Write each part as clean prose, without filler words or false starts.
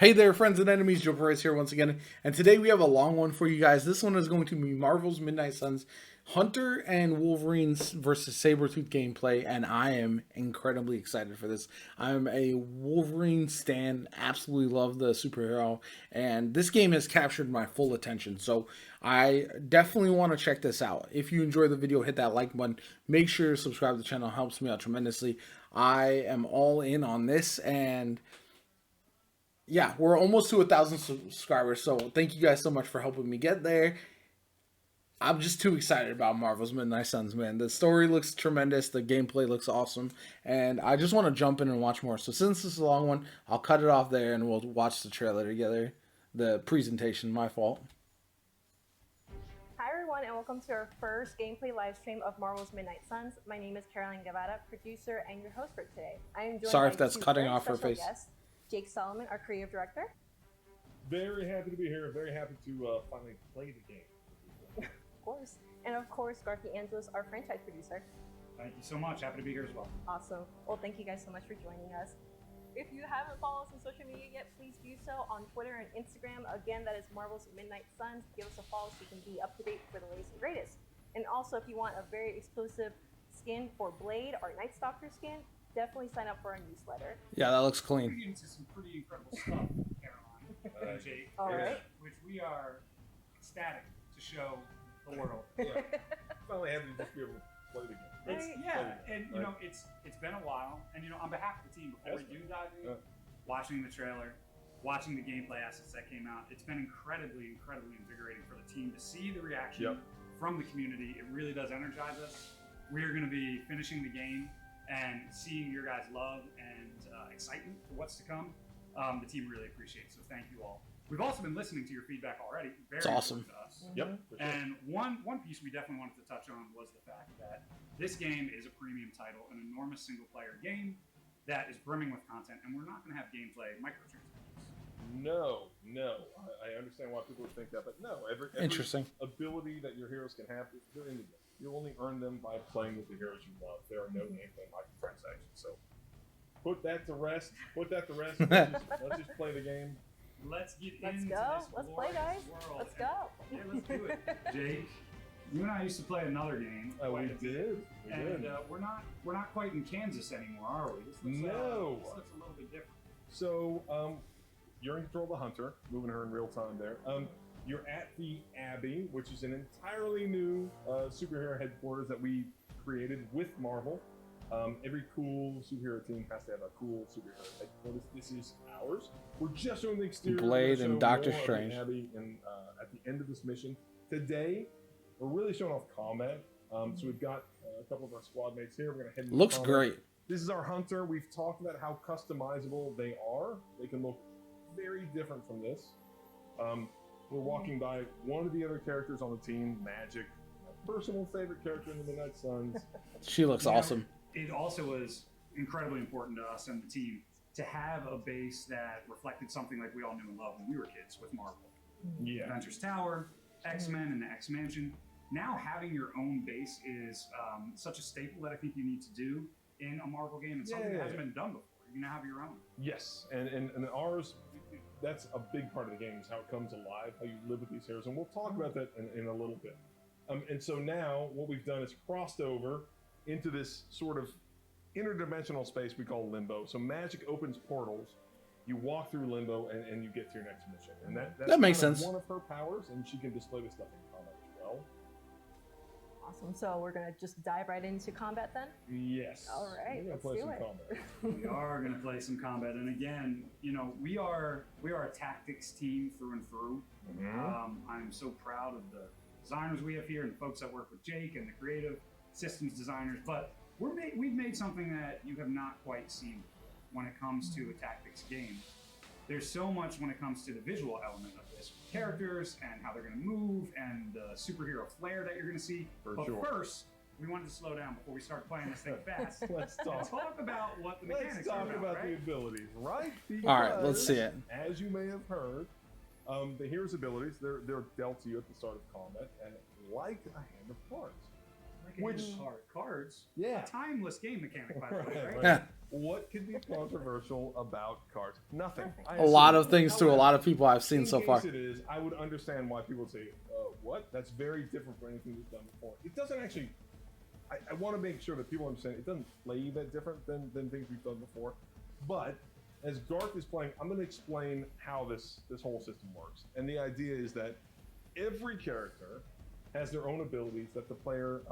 Hey there, friends and enemies, JoPaWrites here once again, and today we have a long one for you guys. This one is going to be Marvel's Midnight Suns Hunter and Wolverine's versus Sabretooth gameplay, and I am incredibly excited for this. I'm a Wolverine stan, absolutely love the superhero, and this game has captured my full attention, so I definitely want to check this out. If you enjoyed the video, hit that like button. Make sure to subscribe to the channel, it helps me out tremendously. I am all in on this, and yeah, we're almost to 1,000 subscribers, so thank you guys so much for helping me get there. I'm just too excited about Marvel's Midnight Suns, man. The story looks tremendous, the gameplay looks awesome, and I just want to jump in and watch more. So since this is a long one, I'll cut it off there and we'll watch the trailer together. The presentation, my fault. Hi everyone, and welcome to our first gameplay live stream of Marvel's Midnight Suns. My name is Caroline Guevara, producer and your host for today. I am joined Sorry by if that's two cutting very off her special face. guests, Jake Solomon, our creative director. Very happy to be here. Very happy to finally play the game. Of course. And of course, Garth Angeles, our franchise producer. Thank you so much. Happy to be here as well. Awesome. Well, thank you guys so much for joining us. If you haven't followed us on social media yet, please do so on Twitter and Instagram. Again, that is Marvel's Midnight Suns. Give us a follow so you can be up to date for the latest and greatest. And also, if you want a very exclusive skin for Blade or Night Stalker skin, definitely sign up for our newsletter. Yeah, that looks We're clean. into some pretty incredible stuff, Caroline and Jake, All right. which we are ecstatic to show the world. Yeah. Finally happy to just be able to play the game. It's, Right. yeah, and you know, it's been a while, and you know, on behalf of the team, before we do dive in, watching the trailer, watching the gameplay assets that came out, it's been incredibly invigorating for the team to see the reaction from the community. It really does energize us. We are going to be finishing the game and seeing your guys' love and excitement for what's to come. The team really appreciates it, so thank you all. We've also been listening to your feedback already. Very It's awesome. important to us. Yep. For sure. And one piece we definitely wanted to touch on was the fact that this game is a premium title, an enormous single-player game that is brimming with content, and we're not going to have gameplay microtransactions. No. I understand why people would think that, but no. Every Interesting. ability that your heroes can have, they're in the game. You only earn them by playing with the heroes you love. There are no gameplay microtransactions. So put that to rest. Let's just play the game. Let's get Let's into go. this Let's play, glorious guys. world. Let's go. Yeah, let's do it. Jake, you and I used to play another game. We did. And we're not quite in Kansas anymore, are we? This looks, No. This looks a little bit different. So, you're in control of the Hunter, moving her in real time there. You're at the Abbey, which is an entirely new superhero headquarters that we created with Marvel. Every cool superhero team has to have a cool superhero headquarters. This is ours. We're just showing the exterior. Blade and Doctor Strange. Abbey at the end of this mission. Today, we're really showing off combat. So we've got a couple of our squad mates here. We're going to head into Looks combat. great. This is our Hunter. We've talked about how customizable they are. They can look very different from this. We're walking by one of the other characters on the team, Magic, my personal favorite character in the Midnight Suns. She looks awesome. It also was incredibly important to us and the team to have a base that reflected something like we all knew and loved when we were kids with Marvel. Yeah. Avengers Tower, X-Men, and the X-Mansion. Now having your own base is such a staple that I think you need to do in a Marvel game, and something that hasn't been done before. You now have your own. Yes, and ours, that's a big part of the game, is how it comes alive, how you live with these heroes, and we'll talk about that in a little bit. And so now what we've done is crossed over into this sort of interdimensional space we call Limbo. So Magic opens portals, you walk through Limbo, and you get to your next mission. And that's That makes kind of sense. one of her powers, and she can display this stuff in combat as well. Awesome. So we're going to just dive right into combat then? Yes. All right, We're gonna let's play do some it. combat. We are going to play some combat, and again, you know, we are a tactics team through and through. I'm so proud of the designers we have here and the folks that work with Jake and the creative systems designers, but we've made something that you have not quite seen when it comes to a tactics game. There's so much when it comes to the visual element of this, characters and how they're going to move and the superhero flair that you're going to see. But first, we wanted to slow down before we start playing this thing fast. Let's and talk. talk about what the mechanics Let's talk are about right? the abilities, right? All right, let's see Because, it. As you may have heard, the hero's abilities, they're dealt to you at the start of combat, and like a hand of cards. Like a Which- game card. Cards? Yeah. A timeless game mechanic, by the way, right? Right. Yeah. What could be controversial about cards? Nothing. I A lot assume. of things to a lot of people I've seen In so case far. it is, I would understand why people say, what? That's very different from anything we've done before. It doesn't actually, I want to make sure that people understand it doesn't play that different than things we've done before. But as Garth is playing, I'm going to explain how this whole system works. And the idea is that every character has their own abilities that the player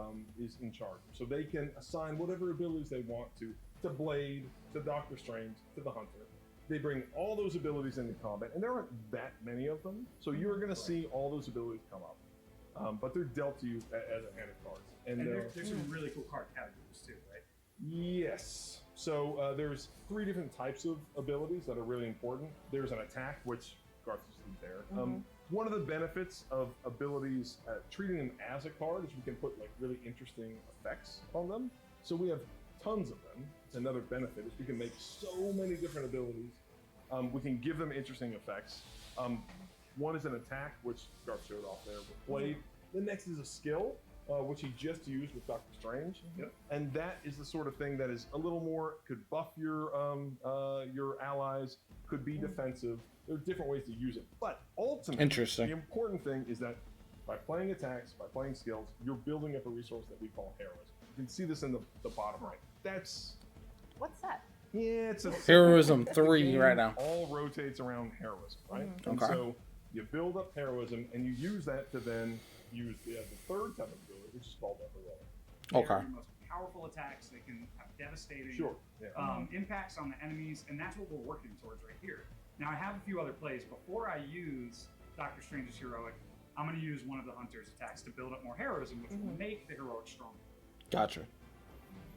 is in charge of. So they can assign whatever abilities they want to Blade, to Doctor Strange, to the Hunter. They bring all those abilities into combat, and there aren't that many of them. So you're going to see all those abilities come up. But they're dealt to you as a hand of cards. And there's some really cool card categories too, right? Yes. So there's 3 different types of abilities that are really important. There's an attack, which Garth just did there. One of the benefits of abilities, treating them as a card, is we can put like really interesting effects on them. So we have tons of them. It's another benefit is we can make so many different abilities. We can give them interesting effects. One is an attack, which Garth showed off there with Blade. The next is a skill, which he just used with Doctor Strange. And that is the sort of thing that is a little more, could buff your allies, could be defensive. There are different ways to use it. But ultimately, Interesting. the important thing is that by playing attacks, by playing skills, you're building up a resource that we call heroism. You can see this in the bottom right. That's... What's that? Yeah, it's a... Heroism the 3 game right now. all rotates around heroism, right? And Okay. so you build up heroism, and you use that to then use the third type of ability, which is called the heroic. They're Okay. the most powerful attacks. They can have devastating Sure. Yeah. impacts on the enemies, and that's what we're working towards right here. Now, I have a few other plays. Before I use Doctor Strange's heroic, I'm going to use one of the Hunter's attacks to build up more heroism, which will make the heroic stronger. Gotcha.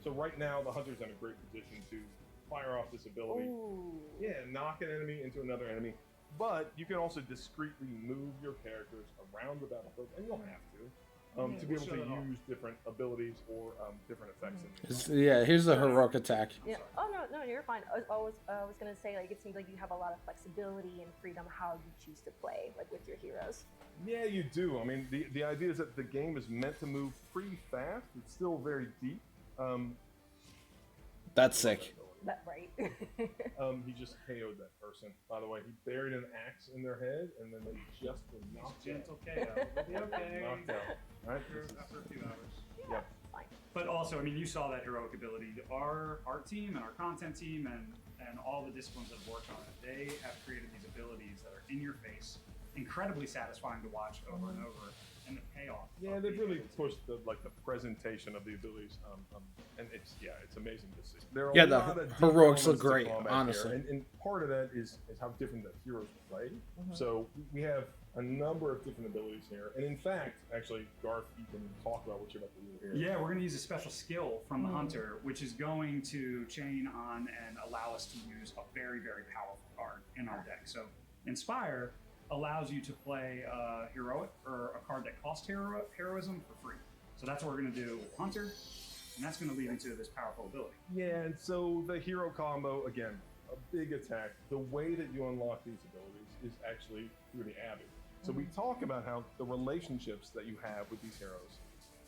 So right now, the Hunter's in a great position to fire off this ability. Ooh. Yeah, knock an enemy into another enemy. But you can also discreetly move your characters around the battlefield, and you'll have to be able to use different abilities or different effects. Yeah, here's the heroic attack. Yeah. Oh no, you're fine. I was gonna say, like, it seems like you have a lot of flexibility and freedom how you choose to play, like with your heroes. Yeah, you do. I mean, the idea is that the game is meant to move pretty fast. It's still very deep. That's sick. That right. He just KO'd that person. By the way, he buried an axe in their head, and then they just were knocked Gentle out. KO. We'll be okay. Knocked out. Right? After a few hours. Yeah. Fine. But also, I mean, you saw that heroic ability. Our art team and our content team and all the disciplines that have worked on it, they have created these abilities that are in your face, incredibly satisfying to watch over and over, and the payoff. Yeah, of they've these really abilities. pushed the presentation of the abilities, and it's amazing to see. There are Yeah, a the lot of deep heroics look elements to great, combat honestly. here, and part of that is how different the heroes play. So we have a number of different abilities here, and in fact, actually, Garth, you can talk about what you're about to do here. Yeah, we're going to use a special skill from the Hunter, which is going to chain on and allow us to use a very, very powerful card in our deck. So, Inspire allows you to play heroic, or a card that costs heroism for free. So that's what we're going to do with Hunter, and that's going to lead into this powerful ability. Yeah, and so the hero combo, again, a big attack. The way that you unlock these abilities is actually through the Abbey. So we talk about how the relationships that you have with these heroes,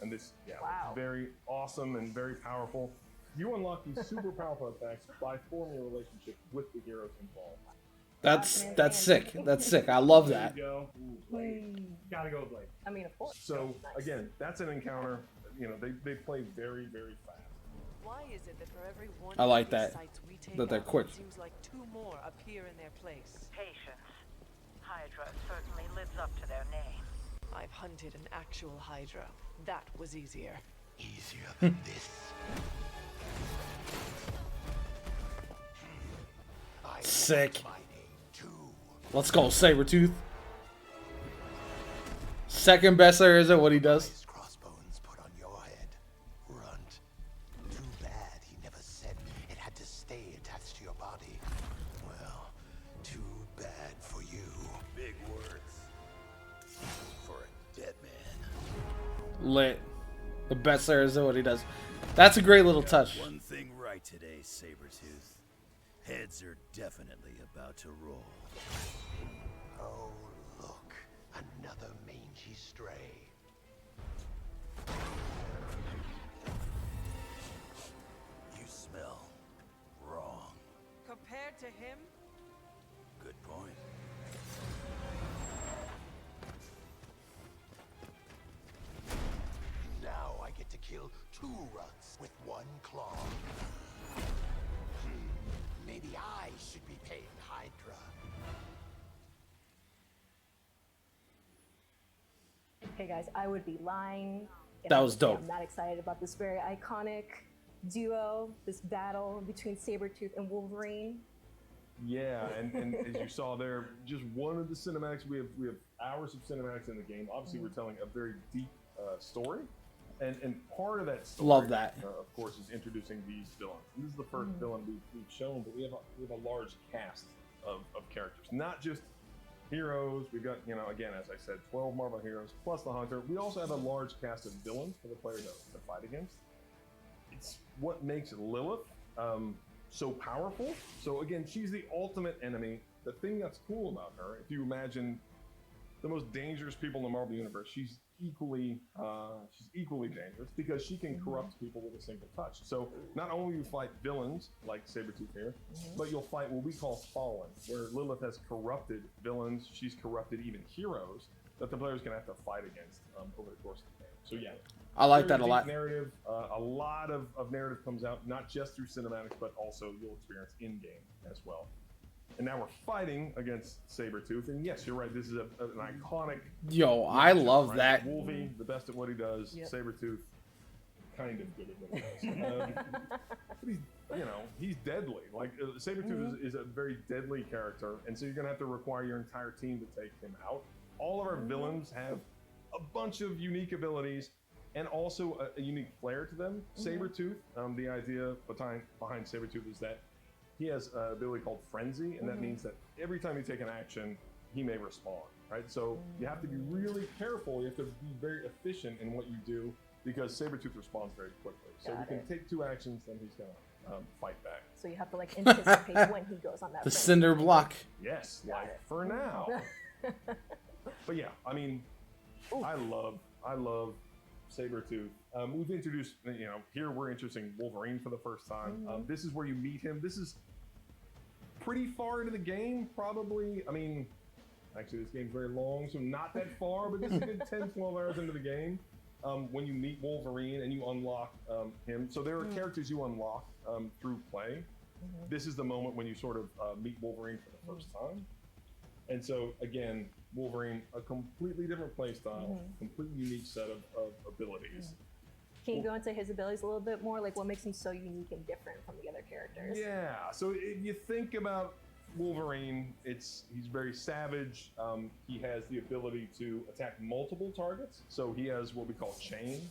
and this, Wow. it's very awesome and very powerful. You unlock these super powerful attacks by forming a relationship with the heroes involved. That's sick. That's sick. I love that. There you go. Ooh, Blade. Gotta go with Blade. I mean, of course. So Nice. again, that's an encounter. You know, they play very, very fast. Why is it that for every one I like of these that, sites we take that they're out, quick. it seems like 2 more appear in their place? Patience. Hydra certainly lives up to their name. I've hunted an actual Hydra. That was easier. Easier than this. I Sick. want my name too. Let's go, Sabretooth. Second best there is at what he does. His crossbones put on your head. Runt. Too bad he never said it had to stay attached to your body. Well, too bad for you. Big words. For a dead man. Lit. The best there is at what he does. That's a great little touch. One thing right today, Sabretooth. Heads are definitely about to roll. Oh, look. Another mangy stray. kill 2 runs with 1 claw. Maybe I should be paying Hydra. Hey guys, I would be lying. And That I was would say dope. I'm not excited about this very iconic duo, this battle between Sabretooth and Wolverine. Yeah, and as you saw there, just one of the cinematics. We have hours of cinematics in the game. Obviously, we're telling a very deep story, and part of that story, Love that. of course, is introducing these villains. And this is the first villain we've shown, but we have a large cast of characters, not just heroes. We've got, again, as I said, 12 Marvel heroes plus the Hunter. We also have a large cast of villains for the player to fight against. It's what makes Lilith so powerful. So again, she's the ultimate enemy. The thing that's cool about her, if you imagine the most dangerous people in the Marvel universe, she's equally dangerous because she can corrupt people with a single touch. So not only you fight villains like Sabretooth here, but you'll fight what we call fallen, where Lilith has corrupted villains. She's corrupted even heroes that the player's gonna have to fight against over the course of the game. So yeah, I like very that a deep lot. Narrative, a lot of narrative comes out, not just through cinematics, but also you'll experience in game as well. And now we're fighting against Sabretooth, and yes, you're right. This is an iconic. Yo, I love right? that. Wolvie, the best at what he does. Yep. Sabretooth, kind of good at what he does. But he's deadly. Like Sabretooth is a very deadly character, and so you're gonna have to require your entire team to take him out. All of our villains have a bunch of unique abilities and also a unique flair to them. Sabretooth, the idea behind Sabretooth is that he has an ability called Frenzy, and that means that every time you take an action, he may respond, right? So you have to be really careful. You have to be very efficient in what you do because Sabretooth responds very quickly. So you can take 2 actions, then he's gonna fight back. So you have to like anticipate when he goes on that. The frenzy. cinder block. Yes, for now. But yeah, I mean, I love Sabretooth. We've introduced, here we're introducing Wolverine for the first time. This is where you meet him. This is pretty far into the game, probably. I mean, actually, this game's very long, so not that far, but this is a good 10, 12 hours into the game when you meet Wolverine and you unlock him. So there are characters you unlock through play. This is the moment when you sort of meet Wolverine for the first time. And so, again, Wolverine, a completely different play style, completely unique set of abilities. Can you go into his abilities a little bit more? Like what makes him so unique and different from the other characters? Yeah, so if you think about Wolverine, he's very savage. He has the ability to attack multiple targets. So he has what we call chain.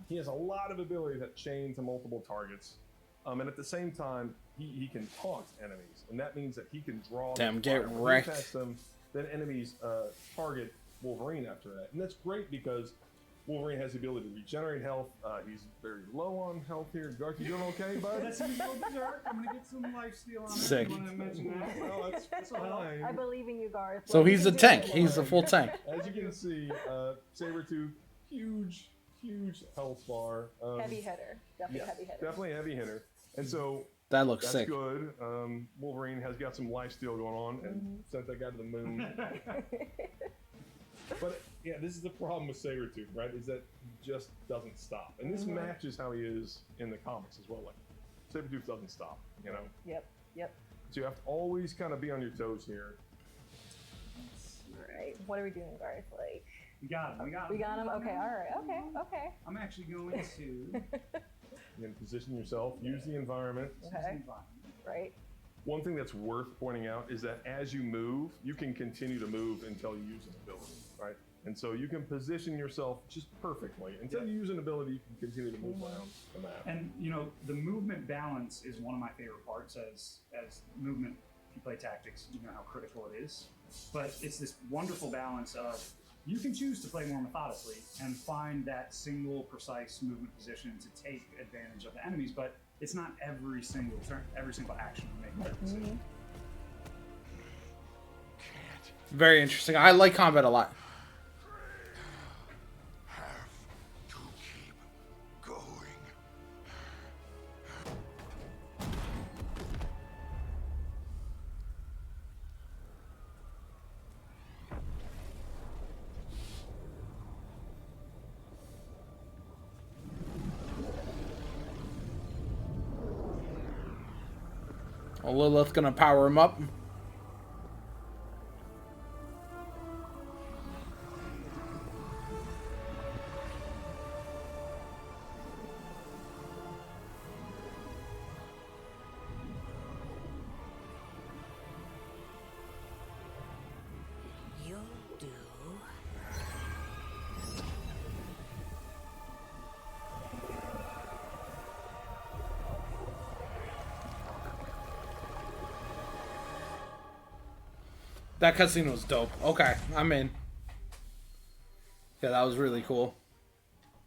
He has a lot of ability that chain to multiple targets. And at the same time, he can taunt enemies. And that means that he can draw Damn, them get fire. When he wrecked. attacks them, then enemies target Wolverine after that. And that's great because Wolverine has the ability to regenerate health. He's very low on health here. Garth, you doing okay, bud? Let's go berserk. I'm gonna get some lifesteal on it. Sick. You wanna mention that? Well, that's fine. I believe in you, Garth. So Like, he's you a can do tank. it. He's a full tank. As you can see, Sabretooth, huge health bar. Heavy hitter. Definitely Yes, heavy hitter. definitely a heavy hitter. And so That looks that's sick. good. Wolverine has got some lifesteal going on and sent that guy to the moon. But yeah, this is the problem with Sabretooth, right? Is that he just doesn't stop. And this matches how he is in the comics as well. Like, Sabretooth doesn't stop, Yep. So you have to always kind of be on your toes here. All right. What are we doing, Garth? Like, We got him. we got him. Okay. All right. Okay. I'm actually going to You can position yourself, use the environment. Okay. Right. One thing that's worth pointing out is that as you move, you can continue to move until you use an ability, right? And so you can position yourself just perfectly. Until you use an ability, you can continue to move around the map. And the movement balance is one of my favorite parts as movement. If you play tactics, you know how critical it is. But it's this wonderful balance of you can choose to play more methodically and find that single precise movement position to take advantage of the enemies, but it's not every single turn, every single action you make that decision. Very interesting. I like combat a lot. Have to keep going. Well, Lilith's gonna power him up. You'll do. That cutscene was dope. Okay, I'm in. Yeah, that was really cool.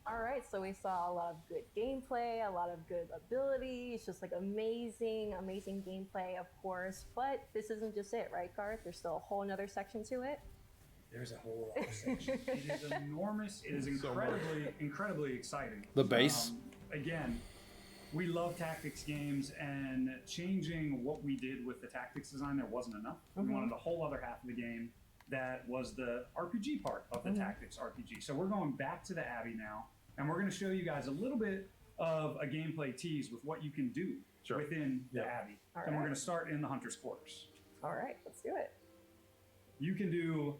All right, so we saw a lot of good gameplay, a lot of good abilities, just like amazing, amazing gameplay, of course. But this isn't just it, right, Garth? There's still a whole another section to it. There's a whole other section. It is enormous. It is So much. incredibly exciting. The base. Again, we love tactics games, and changing what we did with the tactics design, there wasn't enough. We wanted a whole other half of the game that was the RPG part of the tactics RPG. So we're going back to the Abbey now, and we're going to show you guys a little bit of a gameplay tease with what you can do within the Abbey. All And we're right. going to start in the Hunter's Quarters. All right, let's do it. You can do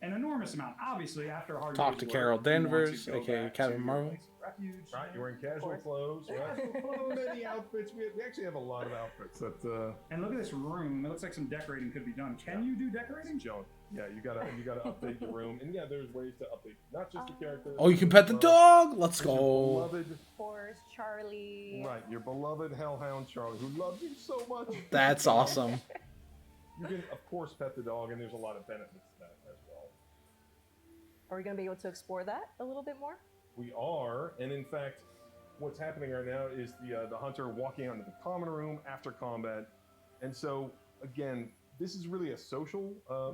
an enormous amount. Obviously, after a hard Talk day's to work, Carol you want to Danvers, go aka back Captain to your Marvel. place of refuge. Right, you're wearing casual course. clothes. Casual clothes. Many outfits. We actually have a lot of outfits that And look at this room. It looks like some decorating could be done. Can you do decorating? junk. Yeah, you gotta update your room, and yeah, there's ways to update not just the character. Oh, you can pet the dog. Let's Your go. beloved, Of course, Charlie. right, your beloved hellhound Charlie, who loves you so much. That's awesome. You can, of course, pet the dog, and there's a lot of benefits to that as well. Are we going to be able to explore that a little bit more? We are, and in fact, what's happening right now is the hunter walking out into the common room after combat, and so again, this is really a social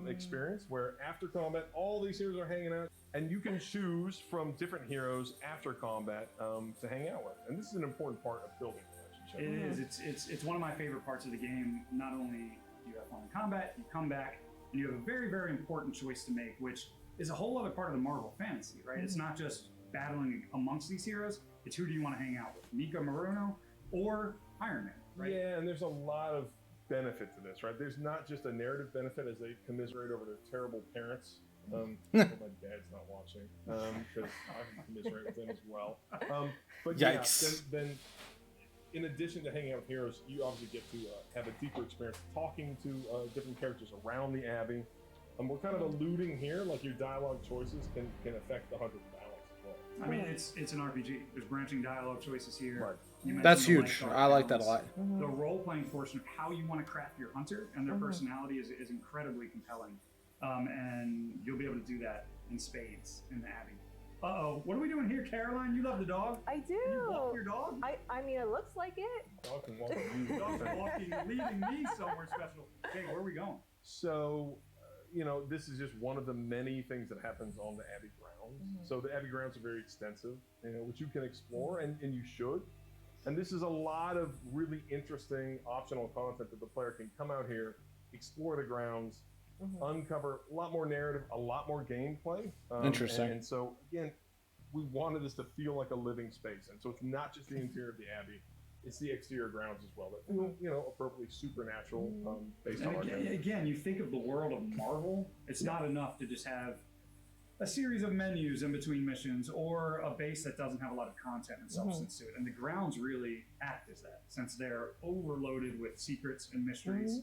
experience where after combat, all these heroes are hanging out, and you can choose from different heroes after combat to hang out with, and this is an important part of building a It relationship. is. It's one of my favorite parts of the game. Not only do you have fun in combat, you come back, and you have a very, very important choice to make, which is a whole other part of the Marvel fantasy, right? It's not just battling amongst these heroes. It's who do you want to hang out with, Mika Maruno or Iron Man, right? Yeah, and there's a lot of benefit to this, right? There's not just a narrative benefit as they commiserate over their terrible parents. I hope my dad's not watching because I can commiserate with them as well. But Yikes. yeah, then in addition to hanging out with heroes, you obviously get to have a deeper experience talking to different characters around the Abbey. We're kind of alluding here, like your dialogue choices can affect the Hunter's balance as well. I mean, it's an RPG. There's branching dialogue choices here. Right. You mentioned That's the huge. light dark I like that a balance. lot. The role-playing portion of how you want to craft your hunter and their personality is incredibly compelling. And you'll be able to do that in spades in the Abbey. Uh-oh, what are we doing here, Caroline? You love the dog? I do. You walk your dog? I mean, it looks like it. Dog can walk with you. The dog's walking, leading me somewhere special. Hey, where are we going? So, this is just one of the many things that happens on the Abbey grounds. So the Abbey grounds are very extensive, which you can explore, and you should. And this is a lot of really interesting optional content that the player can come out here, explore the grounds, uncover a lot more narrative, a lot more gameplay. Interesting. And so, again, we wanted this to feel like a living space. And so it's not just the interior of the Abbey, it's the exterior grounds as well that feel, appropriately supernatural based on our And again, you think of the world of Marvel, it's not enough to just have a series of menus in between missions or a base that doesn't have a lot of content and substance to it. And the grounds really act as that, since they're overloaded with secrets and mysteries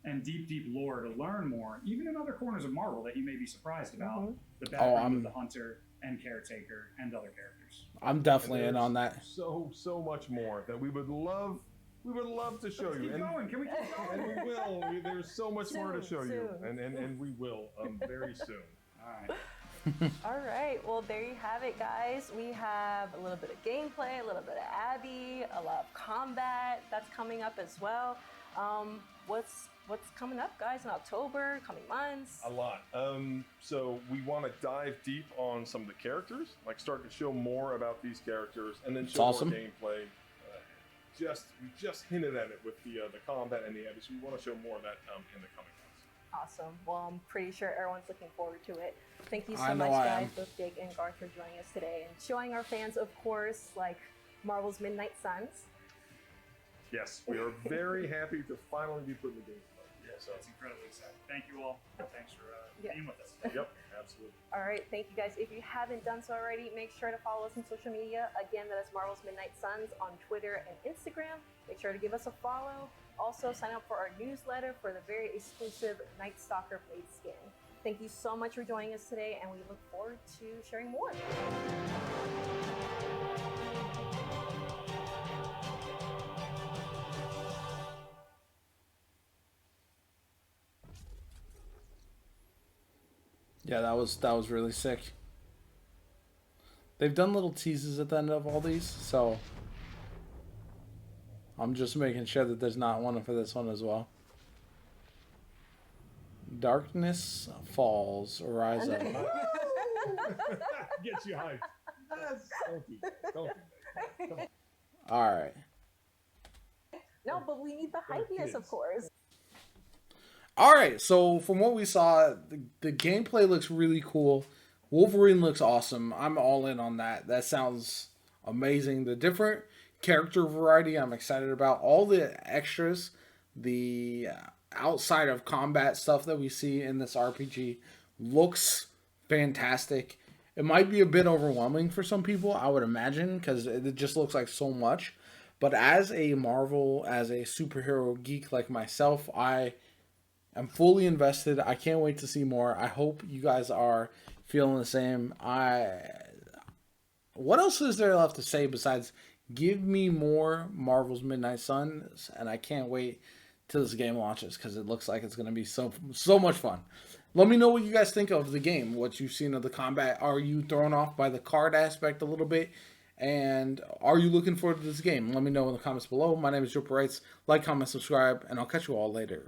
and deep, deep lore to learn more, even in other corners of Marvel that you may be surprised about, the background of the Hunter and Caretaker and other characters. I'm definitely in on that. So much more that we would love to show you. Keep going. Can we keep going? And we will. There's so much more to show you, soon. and we will very soon. All right. All right, well, there you have it, guys. We have a little bit of gameplay, a little bit of Abbey, a lot of combat that's coming up as well. What's coming up, guys, in October, coming months? A lot. So we want to dive deep on some of the characters, like start to show more about these characters, and then show awesome. more gameplay. We just hinted at it with the combat and the Abbey, so we want to show more of that in the coming months. Awesome. Well, I'm pretty sure everyone's looking forward to it. Thank you so I know much, I guys, am. both Jake and Garth, for joining us today and showing our fans, of course, like Marvel's Midnight Suns. Yes, we are very happy to finally be putting the game in play. Yeah, So, it's incredibly exciting. Thank you all. Thanks for Yeah. being with us. yep, absolutely. All right, thank you guys. If you haven't done so already, make sure to follow us on social media. Again, that is Marvel's Midnight Suns on Twitter and Instagram. Make sure to give us a follow. Also, sign up for our newsletter for the very exclusive Night Stalker Blade skin. Thank you so much for joining us today, and we look forward to sharing more. Yeah, that was really sick. They've done little teases at the end of all these, so I'm just making sure that there's not one for this one as well. Darkness falls, rise up. Gets you hyped. Don't do that. Don't do that. Come on. All right. No, but we need the hypeness, of course. All right, so from what we saw, the gameplay looks really cool. Wolverine looks awesome. I'm all in on that. That sounds amazing. The different character variety I'm excited about. All the extras, the outside of combat stuff that we see in this RPG looks fantastic. It might be a bit overwhelming for some people, I would imagine, because it just looks like so much. But as a Marvel, as a superhero geek like myself, I'm fully invested. I can't wait to see more. I hope you guys are feeling the same. What else is there left to say besides give me more Marvel's Midnight Suns? And I can't wait till this game launches because it looks like it's going to be so much fun. Let me know what you guys think of the game, what you've seen of the combat. Are you thrown off by the card aspect a little bit? And are you looking forward to this game? Let me know in the comments below. My name is JoPaWrites. Like, comment, subscribe, and I'll catch you all later.